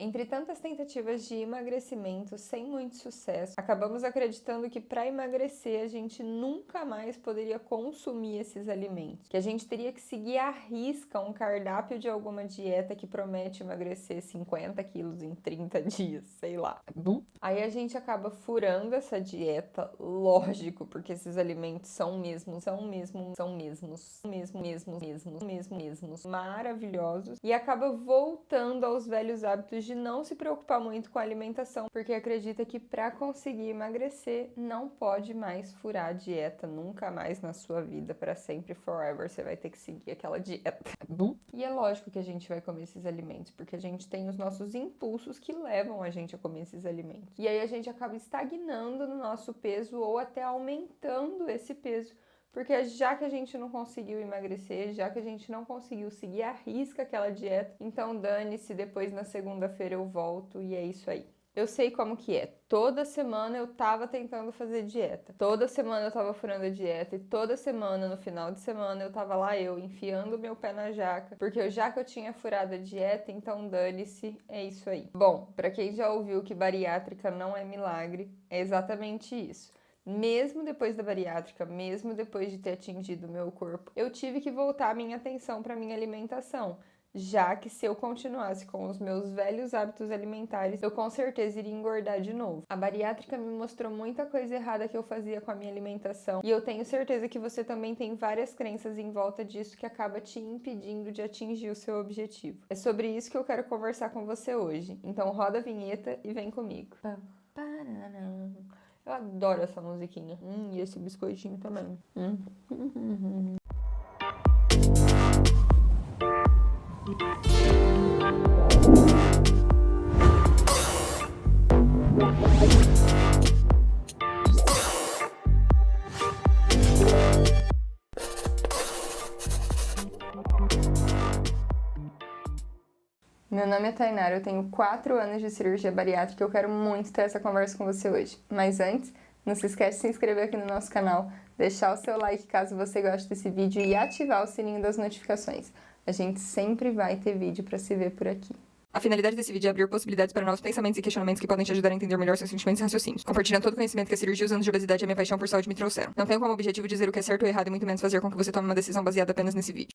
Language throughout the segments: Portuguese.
Entre tantas tentativas de emagrecimento sem muito sucesso, acabamos acreditando que para emagrecer a gente nunca mais poderia consumir esses alimentos, que a gente teria que seguir à risca um cardápio de alguma dieta que promete emagrecer 50 quilos em 30 dias, sei lá. Aí a gente acaba furando essa dieta, lógico, porque esses alimentos são mesmos maravilhosos, e acaba voltando aos velhos hábitos de não se preocupar muito com a alimentação, porque acredita que para conseguir emagrecer não pode mais furar a dieta, nunca mais na sua vida, para sempre, forever, você vai ter que seguir aquela dieta. E é lógico que a gente vai comer esses alimentos, porque a gente tem os nossos impulsos que levam a gente a comer esses alimentos. E aí a gente acaba estagnando no nosso peso ou até aumentando esse peso, porque já que a gente não conseguiu emagrecer, já que a gente não conseguiu seguir à risca aquela dieta, então dane-se, depois na segunda-feira eu volto e é isso aí. Eu sei como que é. Toda semana eu tava tentando fazer dieta. Toda semana eu tava furando a dieta. E toda semana, no final de semana, eu tava lá enfiando meu pé na jaca. Porque já que eu tinha furado a dieta, então dane-se, é isso aí. Bom, pra quem já ouviu que bariátrica não é milagre, é exatamente isso. Mesmo depois da bariátrica, mesmo depois de ter atingido o meu corpo, eu tive que voltar a minha atenção para minha alimentação, já que se eu continuasse com os meus velhos hábitos alimentares, eu com certeza iria engordar de novo. A bariátrica me mostrou muita coisa errada que eu fazia com a minha alimentação, e eu tenho certeza que você também tem várias crenças em volta disso que acaba te impedindo de atingir o seu objetivo. É sobre isso que eu quero conversar com você hoje. Então roda a vinheta e vem comigo. Eu adoro essa musiquinha. E esse biscoitinho também. Meu nome é Tainara, eu tenho 4 anos de cirurgia bariátrica e eu quero muito ter essa conversa com você hoje. Mas antes, não se esquece de se inscrever aqui no nosso canal, deixar o seu like caso você goste desse vídeo e ativar o sininho das notificações. A gente sempre vai ter vídeo para se ver por aqui. A finalidade desse vídeo é abrir possibilidades para novos pensamentos e questionamentos que podem te ajudar a entender melhor seus sentimentos e raciocínios, compartilhando todo o conhecimento que a cirurgia e os anos de obesidade e a minha paixão por saúde me trouxeram. Não tenho como objetivo dizer o que é certo ou errado e muito menos fazer com que você tome uma decisão baseada apenas nesse vídeo.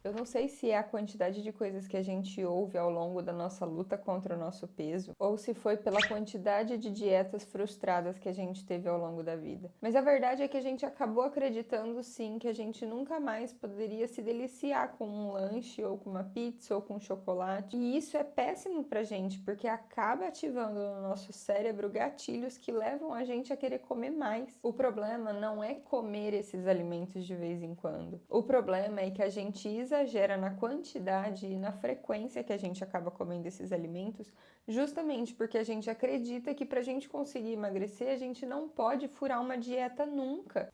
Eu não sei se é a quantidade de coisas que a gente ouve ao longo da nossa luta contra o nosso peso, ou se foi pela quantidade de dietas frustradas que a gente teve ao longo da vida. Mas a verdade é que a gente acabou acreditando sim que a gente nunca mais poderia se deliciar com um lanche, ou com uma pizza, ou com chocolate. E isso é péssimo pra gente, porque acaba ativando no nosso cérebro gatilhos que levam a gente a querer comer mais. O problema não é comer esses alimentos de vez em quando. O problema é que a gente exagera na quantidade e na frequência que a gente acaba comendo esses alimentos, justamente porque a gente acredita que pra gente conseguir emagrecer, a gente não pode furar uma dieta nunca.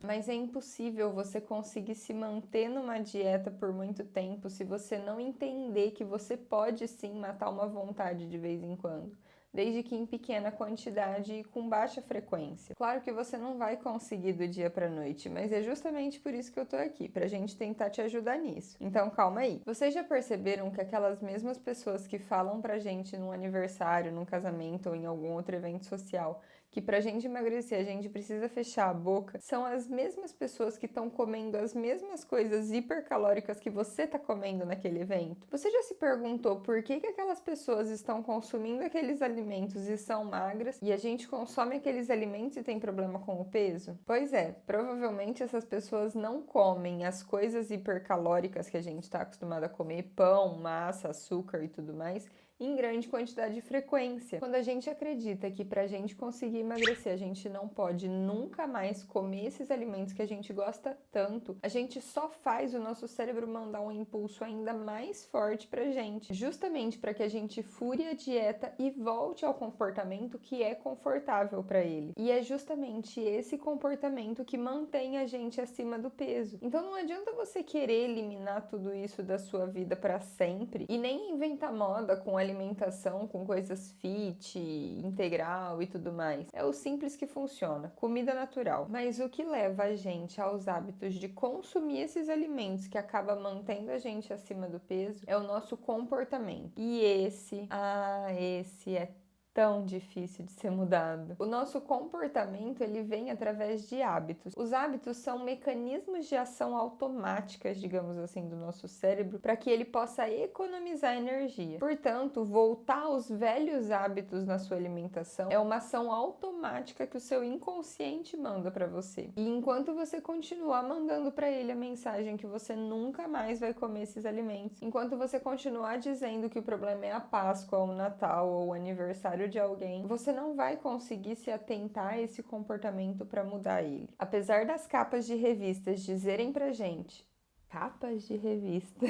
Mas é impossível você conseguir se manter numa dieta por muito tempo se você não entender que você pode sim matar uma vontade de vez em quando, desde que em pequena quantidade e com baixa frequência. Claro que você não vai conseguir do dia pra noite, mas é justamente por isso que eu tô aqui, pra gente tentar te ajudar nisso. Então calma aí. Vocês já perceberam que aquelas mesmas pessoas que falam pra gente num aniversário, num casamento ou em algum outro evento social que pra gente emagrecer a gente precisa fechar a boca, são as mesmas pessoas que estão comendo as mesmas coisas hipercalóricas que você tá comendo naquele evento? Você já se perguntou por que aquelas pessoas estão consumindo aqueles alimentos e são magras e a gente consome aqueles alimentos e tem problema com o peso? Pois é, provavelmente essas pessoas não comem as coisas hipercalóricas que a gente está acostumado a comer, pão, massa, açúcar e tudo mais, em grande quantidade e frequência. Quando a gente acredita que pra gente conseguir emagrecer a gente não pode nunca mais comer esses alimentos que a gente gosta tanto, a gente só faz o nosso cérebro mandar um impulso ainda mais forte pra gente, justamente para que a gente fure a dieta e volte ao comportamento que é confortável para ele. E é justamente esse comportamento que mantém a gente acima do peso. Então não adianta você querer eliminar tudo isso da sua vida para sempre e nem inventar moda com alimentação com coisas fit, integral e tudo mais. É o simples que funciona, comida natural. Mas o que leva a gente aos hábitos de consumir esses alimentos que acaba mantendo a gente acima do peso é o nosso comportamento. E esse é tão difícil de ser mudado. O nosso comportamento, ele vem através de hábitos. Os hábitos são mecanismos de ação automáticas, digamos assim, do nosso cérebro, para que ele possa economizar energia. Portanto, voltar aos velhos hábitos na sua alimentação é uma ação automática que o seu inconsciente manda para você. E enquanto você continuar mandando para ele a mensagem que você nunca mais vai comer esses alimentos, enquanto você continuar dizendo que o problema é a Páscoa, ou o Natal, ou o aniversário de alguém, você não vai conseguir se atentar a esse comportamento para mudar ele. Apesar das capas de revistas dizerem pra gente, capas de revista.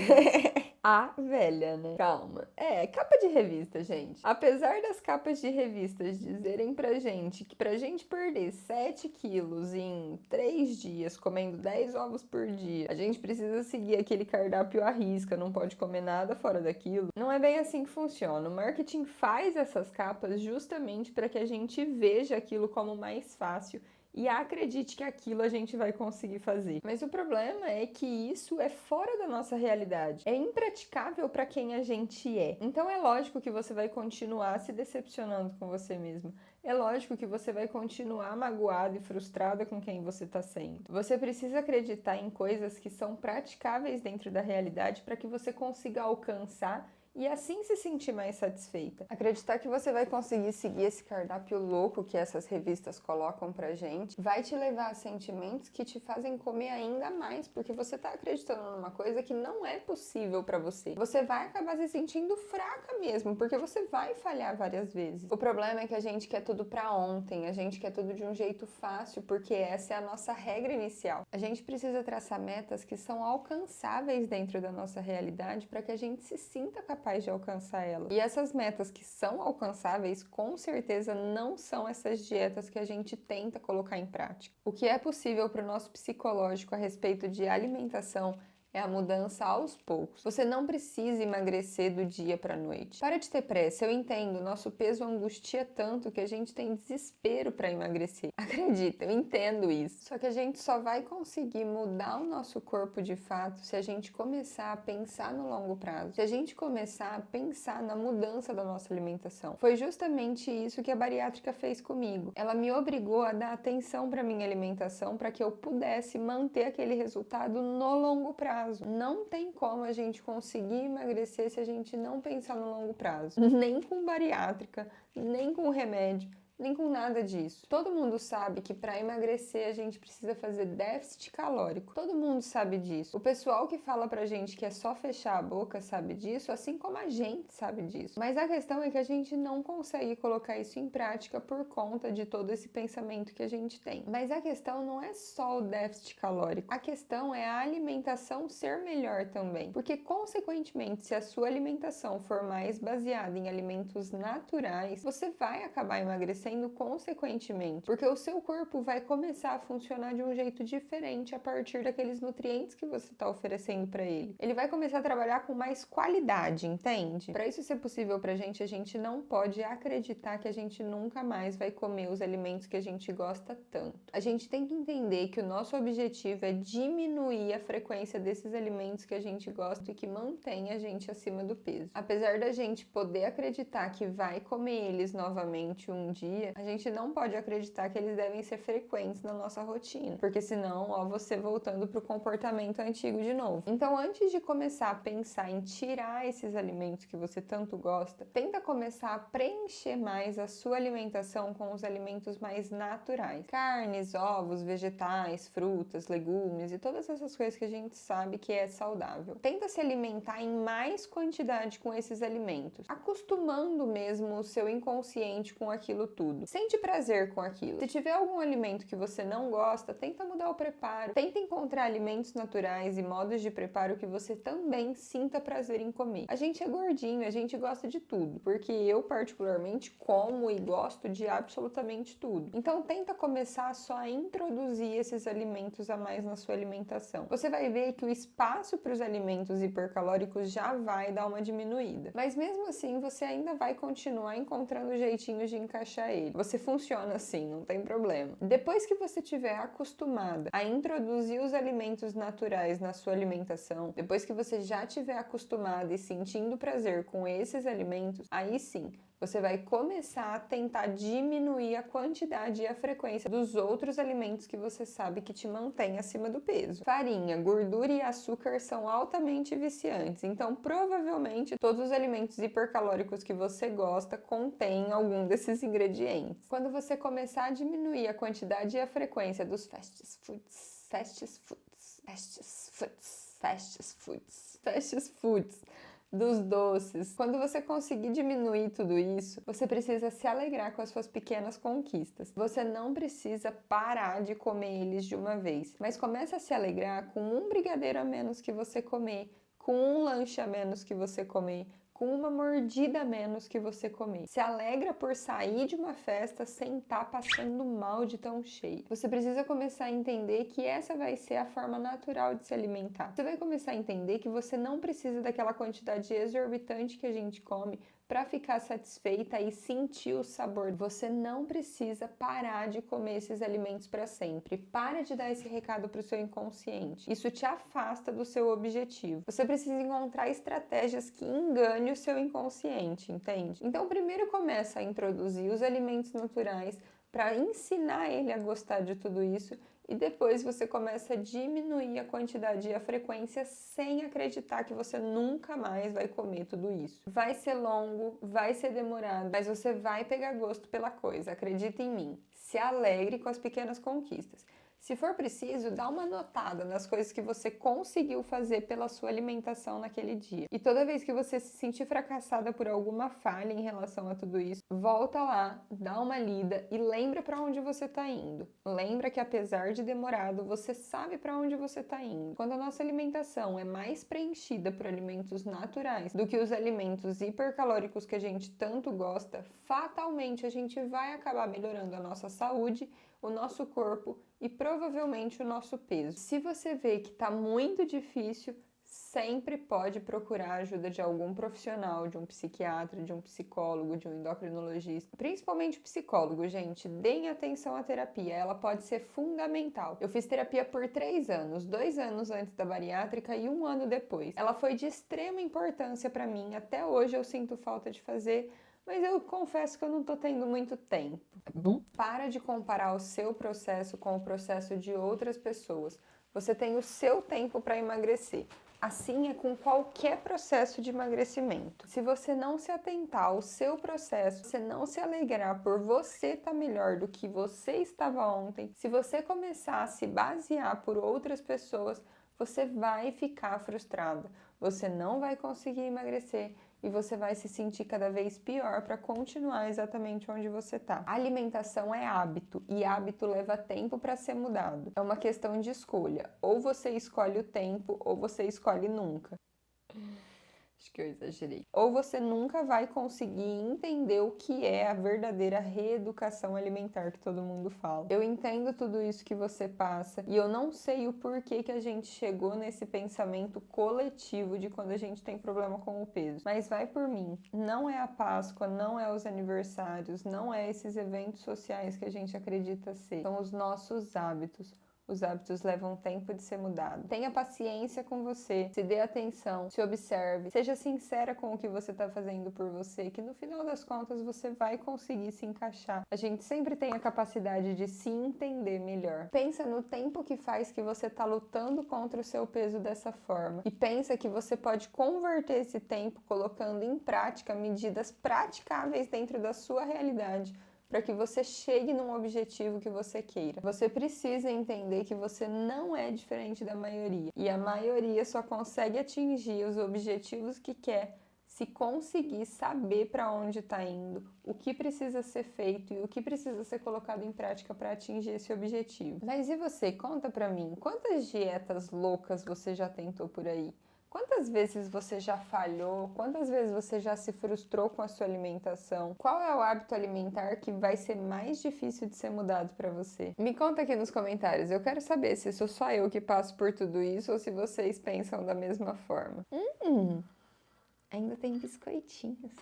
A velha, né? Calma. Capa de revista, gente. Apesar das capas de revistas dizerem pra gente que pra gente perder 7 quilos em 3 dias, comendo 10 ovos por dia, a gente precisa seguir aquele cardápio à risca, não pode comer nada fora daquilo. Não é bem assim que funciona. O marketing faz essas capas justamente para que a gente veja aquilo como mais fácil e acredite que aquilo a gente vai conseguir fazer. Mas o problema é que isso é fora da nossa realidade. É impraticável para quem a gente é. Então é lógico que você vai continuar se decepcionando com você mesmo. É lógico que você vai continuar magoado e frustrada com quem você está sendo. Você precisa acreditar em coisas que são praticáveis dentro da realidade para que você consiga alcançar e assim se sentir mais satisfeita. Acreditar que você vai conseguir seguir esse cardápio louco que essas revistas colocam pra gente vai te levar a sentimentos que te fazem comer ainda mais, porque você tá acreditando numa coisa que não é possível pra você. Você vai acabar se sentindo fraca mesmo, porque você vai falhar várias vezes. O problema é que a gente quer tudo pra ontem, a gente quer tudo de um jeito fácil, porque essa é a nossa regra inicial. A gente precisa traçar metas que são alcançáveis dentro da nossa realidade para que a gente se sinta capaz de alcançar ela. E essas metas que são alcançáveis, com certeza não são essas dietas que a gente tenta colocar em prática. O que é possível para o nosso psicológico a respeito de alimentação é a mudança aos poucos. Você não precisa emagrecer do dia para a noite. Para de ter pressa, eu entendo, nosso peso angustia tanto que a gente tem desespero para emagrecer. Acredita, eu entendo isso. Só que a gente só vai conseguir mudar o nosso corpo de fato se a gente começar a pensar no longo prazo. Se a gente começar a pensar na mudança da nossa alimentação. Foi justamente isso que a bariátrica fez comigo. Ela me obrigou a dar atenção para minha alimentação para que eu pudesse manter aquele resultado no longo prazo. Não tem como a gente conseguir emagrecer se a gente não pensar no longo prazo. Nem com bariátrica, nem com remédio, nem com nada disso. Todo mundo sabe que para emagrecer a gente precisa fazer déficit calórico. Todo mundo sabe disso. O pessoal que fala pra gente que é só fechar a boca sabe disso, assim como a gente sabe disso. Mas a questão é que a gente não consegue colocar isso em prática por conta de todo esse pensamento que a gente tem. Mas a questão não é só o déficit calórico. A questão é a alimentação ser melhor também. Porque, consequentemente, se a sua alimentação for mais baseada em alimentos naturais, você vai acabar emagrecendo consequentemente, porque o seu corpo vai começar a funcionar de um jeito diferente a partir daqueles nutrientes que você está oferecendo para ele. Ele vai começar a trabalhar com mais qualidade, entende? Para isso ser possível pra gente, a gente não pode acreditar que a gente nunca mais vai comer os alimentos que a gente gosta tanto. A gente tem que entender que o nosso objetivo é diminuir a frequência desses alimentos que a gente gosta e que mantém a gente acima do peso. Apesar da gente poder acreditar que vai comer eles novamente um dia, a gente não pode acreditar que eles devem ser frequentes na nossa rotina, porque senão, você voltando pro comportamento antigo de novo. Então, antes de começar a pensar em tirar esses alimentos que você tanto gosta, tenta começar a preencher mais a sua alimentação com os alimentos mais naturais. Carnes, ovos, vegetais, frutas, legumes e todas essas coisas que a gente sabe que é saudável. Tenta se alimentar em mais quantidade com esses alimentos, acostumando mesmo o seu inconsciente com aquilo tudo. tudo. Sente prazer com aquilo. Se tiver algum alimento que você não gosta, tenta mudar o preparo. Tenta encontrar alimentos naturais e modos de preparo que você também sinta prazer em comer. A gente é gordinho, a gente gosta de tudo, porque eu particularmente como e gosto de absolutamente tudo. Então tenta começar só a introduzir esses alimentos a mais na sua alimentação. Você vai ver que o espaço para os alimentos hipercalóricos já vai dar uma diminuída. Mas mesmo assim, você ainda vai continuar encontrando jeitinhos de encaixar ele. Você funciona assim, não tem problema. Depois que você estiver acostumada a introduzir os alimentos naturais na sua alimentação, depois que você já estiver acostumada e sentindo prazer com esses alimentos, aí sim, você vai começar a tentar diminuir a quantidade e a frequência dos outros alimentos que você sabe que te mantém acima do peso. Farinha, gordura e açúcar são altamente viciantes, então provavelmente todos os alimentos hipercalóricos que você gosta contêm algum desses ingredientes. Quando você começar a diminuir a quantidade e a frequência dos fast foods, dos doces. Quando você conseguir diminuir tudo isso, você precisa se alegrar com as suas pequenas conquistas. Você não precisa parar de comer eles de uma vez, mas começa a se alegrar com um brigadeiro a menos que você comer, com um lanche a menos que você comer, com uma mordida a menos que você comer. Se alegra por sair de uma festa sem estar passando mal de tão cheio. Você precisa começar a entender que essa vai ser a forma natural de se alimentar. Você vai começar a entender que você não precisa daquela quantidade exorbitante que a gente come para ficar satisfeita e sentir o sabor. Você não precisa parar de comer esses alimentos para sempre. Para de dar esse recado para o seu inconsciente. Isso te afasta do seu objetivo. Você precisa encontrar estratégias que enganem o seu inconsciente, entende? Então, primeiro começa a introduzir os alimentos naturais para ensinar ele a gostar de tudo isso e depois você começa a diminuir a quantidade e a frequência sem acreditar que você nunca mais vai comer tudo isso. Vai ser longo, vai ser demorado, mas você vai pegar gosto pela coisa, acredita em mim. Se alegre com as pequenas conquistas. Se for preciso, dá uma notada nas coisas que você conseguiu fazer pela sua alimentação naquele dia. E toda vez que você se sentir fracassada por alguma falha em relação a tudo isso, volta lá, dá uma lida e lembra para onde você está indo. Lembra que apesar de demorado, você sabe para onde você está indo. Quando a nossa alimentação é mais preenchida por alimentos naturais do que os alimentos hipercalóricos que a gente tanto gosta, fatalmente a gente vai acabar melhorando a nossa saúde, o nosso corpo e provavelmente o nosso peso. Se você vê que está muito difícil, sempre pode procurar a ajuda de algum profissional, de um psiquiatra, de um psicólogo, de um endocrinologista. Principalmente psicólogo, gente. Deem atenção à terapia, ela pode ser fundamental. Eu fiz terapia por 3 anos, 2 anos antes da bariátrica e 1 ano depois. Ela foi de extrema importância para mim, até hoje eu sinto falta de fazer, mas eu confesso que eu não tô tendo muito tempo. Para de comparar o seu processo com o processo de outras pessoas. Você tem o seu tempo para emagrecer. Assim é com qualquer processo de emagrecimento. Se você não se atentar ao seu processo, você não se alegrar por você estar melhor do que você estava ontem, se você começar a se basear por outras pessoas, você vai ficar frustrado. Você não vai conseguir emagrecer e você vai se sentir cada vez pior para continuar exatamente onde você está. A alimentação é hábito e hábito leva tempo para ser mudado. É uma questão de escolha. Ou você escolhe o tempo ou você escolhe nunca. Acho que eu exagerei. Ou você nunca vai conseguir entender o que é a verdadeira reeducação alimentar que todo mundo fala. Eu entendo tudo isso que você passa e eu não sei o porquê que a gente chegou nesse pensamento coletivo de quando a gente tem problema com o peso. Mas vai por mim. Não é a Páscoa, não é os aniversários, não é esses eventos sociais que a gente acredita ser. São os nossos hábitos. Os hábitos levam tempo de ser mudado. Tenha paciência com você, se dê atenção, se observe, seja sincera com o que você está fazendo por você, que no final das contas você vai conseguir se encaixar. A gente sempre tem a capacidade de se entender melhor. Pensa no tempo que faz que você está lutando contra o seu peso dessa forma e pensa que você pode converter esse tempo colocando em prática medidas praticáveis dentro da sua realidade, para que você chegue num objetivo que você queira. Você precisa entender que você não é diferente da maioria. E a maioria só consegue atingir os objetivos que quer se conseguir saber para onde está indo, o que precisa ser feito e o que precisa ser colocado em prática para atingir esse objetivo. Mas e você? Conta para mim, quantas dietas loucas você já tentou por aí? Quantas vezes você já falhou? Quantas vezes você já se frustrou com a sua alimentação? Qual é o hábito alimentar que vai ser mais difícil de ser mudado para você? Me conta aqui nos comentários. Eu quero saber se sou só eu que passo por tudo isso ou se vocês pensam da mesma forma. Ainda tem biscoitinhos.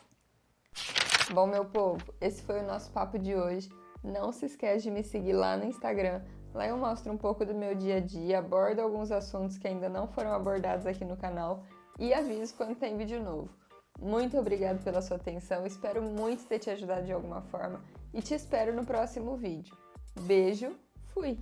Bom, meu povo, esse foi o nosso papo de hoje. Não se esquece de me seguir lá no Instagram. Lá eu mostro um pouco do meu dia a dia, abordo alguns assuntos que ainda não foram abordados aqui no canal e aviso quando tem vídeo novo. Muito obrigada pela sua atenção, espero muito ter te ajudado de alguma forma e te espero no próximo vídeo. Beijo, fui!